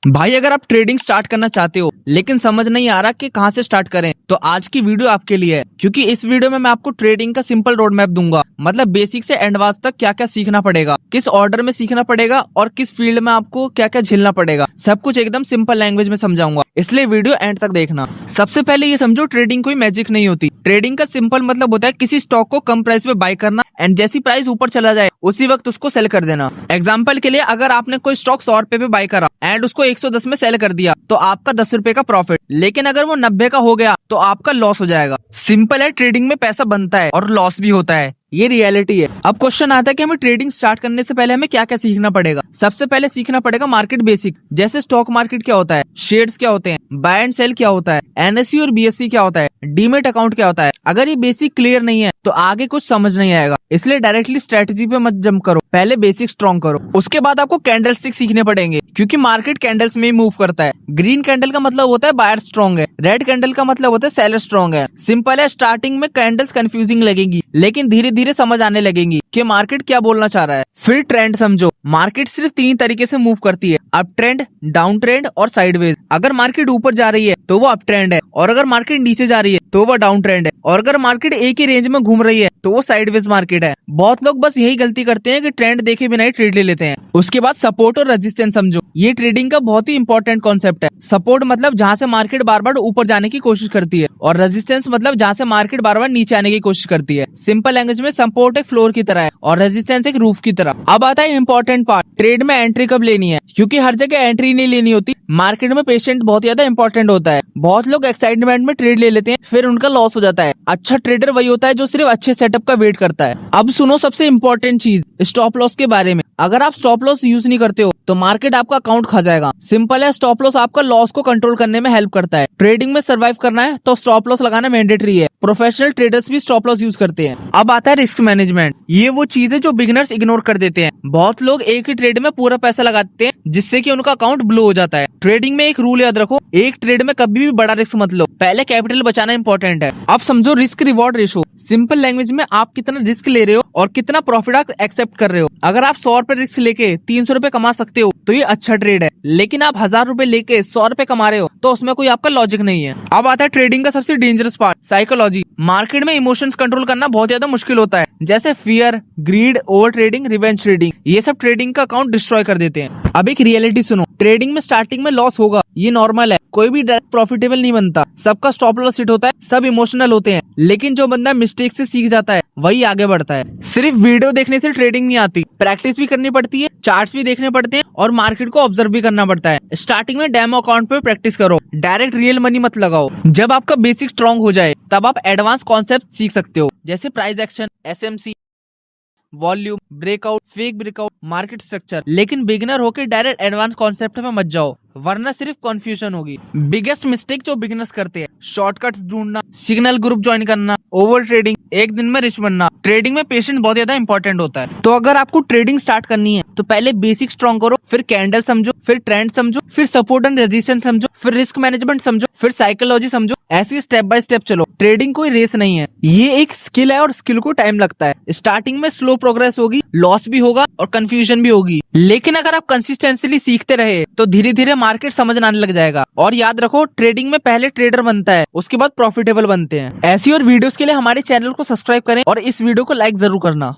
भाई अगर आप ट्रेडिंग स्टार्ट करना चाहते हो लेकिन समझ नहीं आ रहा कि कहां से स्टार्ट करें, तो आज की वीडियो आपके लिए है। क्योंकि इस वीडियो में मैं आपको ट्रेडिंग का सिंपल रोड मैप दूंगा। मतलब बेसिक से एडवांस तक क्या क्या सीखना पड़ेगा, किस ऑर्डर में सीखना पड़ेगा और किस फील्ड में आपको क्या क्या झेलना पड़ेगा, सब कुछ एकदम सिंपल लैंग्वेज में समझाऊंगा। इसलिए वीडियो एंड तक देखना। सबसे पहले ये समझो, ट्रेडिंग कोई मैजिक नहीं होती। ट्रेडिंग का सिंपल मतलब होता है किसी स्टॉक को कम प्राइस पे बाय करना एंड जैसी प्राइस ऊपर चला जाए उसी वक्त उसको सेल कर देना। एग्जांपल के लिए, अगर आपने कोई स्टॉक 100 रुपए पे बाय करा एंड उसको 110 में सेल कर दिया तो आपका 10 रुपए का प्रॉफिट। लेकिन अगर वो 90 का हो गया तो आपका लॉस हो जाएगा। सिंपल है, ट्रेडिंग में पैसा बनता है और लॉस भी होता है, ये रियलिटी है। अब क्वेश्चन आता है कि हमें ट्रेडिंग स्टार्ट करने से पहले हमें क्या क्या सीखना पड़ेगा। सबसे पहले सीखना पड़ेगा मार्केट बेसिक, जैसे स्टॉक मार्केट क्या होता है, शेयर्स क्या होते हैं, बाय एंड सेल क्या होता है, एनएसई और बीएसई क्या होता है, डीमेट अकाउंट क्या होता है। अगर ये बेसिक क्लियर नहीं है तो आगे कुछ समझ नहीं आएगा। इसलिए डायरेक्टली स्ट्रेटजी पे मत जंप करो, पहले बेसिक स्ट्रॉन्ग करो। उसके बाद आपको कैंडल स्टिक सीखने पड़ेंगे, क्योंकि मार्केट कैंडल्स में ही मूव करता है। ग्रीन कैंडल का मतलब होता है बायर स्ट्रॉन्ग है, रेड कैंडल का मतलब होता है सेलर स्ट्रॉन्ग है। सिंपल है, स्टार्टिंग में कैंडल्स कंफ्यूजिंग लगेंगी लेकिन धीरे धीरे समझ आने लगेंगी कि मार्केट क्या बोलना चाह रहा है। फिर ट्रेंड समझो। मार्केट सिर्फ 3 तरीके से मूव करती है, अप ट्रेंड, डाउन ट्रेंड और साइडवेज। अगर मार्केट ऊपर जा रही है तो वो अप ट्रेंड है, और अगर मार्केट नीचे जा रही है तो वो डाउन ट्रेंड है, और अगर मार्केट एक ही रेंज में घूम रही है तो वो साइडवेज मार्केट है। बहुत लोग बस यही गलती करते हैं कि ट्रेंड देखे बिना ही ट्रेड ले लेते हैं। उसके बाद सपोर्ट और रेजिस्टेंस समझो। ये ट्रेडिंग का बहुत ही इंपॉर्टेंट कॉन्सेप्ट है। सपोर्ट मतलब जहां से मार्केट बार बार ऊपर जाने की कोशिश करती है, और रेजिस्टेंस मतलब जहां से मार्केट बार बार नीचे आने की कोशिश करती है। सिंपल लैंग्वेज में सपोर्ट एक फ्लोर की तरह है और रेजिस्टेंस एक रूफ की तरह। अब आता है इंपॉर्टेंट पार्ट, ट्रेड में एंट्री कब लेनी है। क्योंकि हर जगह एंट्री नहीं लेनी होती। मार्केट में पेशेंट बहुत ज्यादा इंपॉर्टेंट होता है। बहुत लोग एक्साइटमेंट में ट्रेड ले लेते हैं, फिर उनका लॉस हो जाता है। अच्छा ट्रेडर वही होता है जो सिर्फ अच्छे सेटअप का वेट करता है। अब सुनो सबसे इंपॉर्टेंट चीज, स्टॉप लॉस के बारे में। अगर आप स्टॉप लॉस यूज नहीं करते हो तो मार्केट आपका अकाउंट खा जाएगा। सिंपल है, स्टॉप लॉस आपका लॉस को कंट्रोल करने में हेल्प करता है। ट्रेडिंग में सर्वाइव करना है तो स्टॉप लॉस लगाना मैंडेटरी है। प्रोफेशनल ट्रेडर्स भी स्टॉप लॉस यूज करते हैं। अब आता है रिस्क मैनेजमेंट। ये वो चीज है जो बिगिनर्स इग्नोर कर देते हैं। बहुत लोग एक ही ट्रेड में पूरा पैसा लगाते हैं जिससे कि उनका अकाउंट ब्लो हो जाता है। ट्रेडिंग में एक रूल याद रखो, एक ट्रेड में कभी भी बड़ा रिस्क मत लो, पहले कैपिटल बचाना इंपॉर्टेंट है। अब समझो risk reward ratio. Simple language में आप कितना रिस्क ले रहे हो और कितना प्रॉफिट आप एक्सेप्ट कर रहे हो। अगर आप 100 रुपए रिस्क लेके 300 रुपए कमा सकते हो तो ये अच्छा ट्रेड है। लेकिन आप 1000 रुपए लेके 100 रुपए कमा रहे हो तो उसमें कोई आपका लॉजिक नहीं है। अब आता है ट्रेडिंग का सबसे डेंजरस पार्ट, साइकोलॉजी। मार्केट में इमोशंस कंट्रोल करना बहुत ज्यादा मुश्किल होता है, जैसे fear, greed, over trading, revenge trading. ये सब ट्रेडिंग का अकाउंट डिस्ट्रॉय कर देते हैं। अब एक रियलिटी सुनो, ट्रेडिंग में स्टार्टिंग में लॉस होगा, ये नॉर्मल है। कोई भी डायरेक्ट प्रॉफिटेबल नहीं बनता, सबका स्टॉप लॉस हिट होता है, सब इमोशनल होते हैं। लेकिन जो बंदा मिस्टेक से सीख जाता है वही आगे बढ़ता है। सिर्फ वीडियो देखने से ट्रेडिंग नहीं आती, प्रैक्टिस भी करनी पड़ती है, चार्ट्स भी देखने पड़ते हैं और मार्केट को ऑब्जर्व भी करना पड़ता है। स्टार्टिंग में डेमो अकाउंट पे प्रैक्टिस करो, डायरेक्ट रियल मनी मत लगाओ। जब आपका बेसिक स्ट्रॉन्ग हो जाए तब आप एडवांस कॉन्सेप्ट सीख सकते हो, जैसे price action, SMC, volume, breakout, fake breakout, market structure. लेकिन बिगिनर होकर डायरेक्ट एडवांस कॉन्सेप्ट में मत जाओ, वरना सिर्फ कंफ्यूजन होगी। बिगेस्ट मिस्टेक जो बिगिनर्स करते हैं, शॉर्टकट्स ढूंढना, सिग्नल ग्रुप ज्वाइन करना, ओवर ट्रेडिंग, एक दिन में रिच बनना। ट्रेडिंग में पेशेंस बहुत ज्यादा इंपॉर्टेंट होता है। तो अगर आपको ट्रेडिंग स्टार्ट करनी है तो पहले बेसिक स्ट्रॉन्ग करो, फिर कैंडल समझो, फिर ट्रेंड समझो, फिर सपोर्ट एंड रेजिस्टेंस समझो, फिर रिस्क मैनेजमेंट समझो, फिर साइकोलॉजी समझो। ऐसे स्टेप बाय स्टेप चलो। ट्रेडिंग कोई रेस नहीं है, ये एक स्किल है और स्किल को टाइम लगता है। स्टार्टिंग में स्लो प्रोग्रेस होगी, लॉस भी होगा और कंफ्यूजन भी होगी। लेकिन अगर आप कंसिस्टेंटली सीखते रहे तो धीरे धीरे मार्केट समझ आने लग जाएगा। और याद रखो, ट्रेडिंग में पहले ट्रेडर बनता है, उसके बाद प्रॉफिटेबल बनते हैं। ऐसी और वीडियोस के लिए हमारे चैनल को सब्सक्राइब करें और इस वीडियो को लाइक जरूर करना।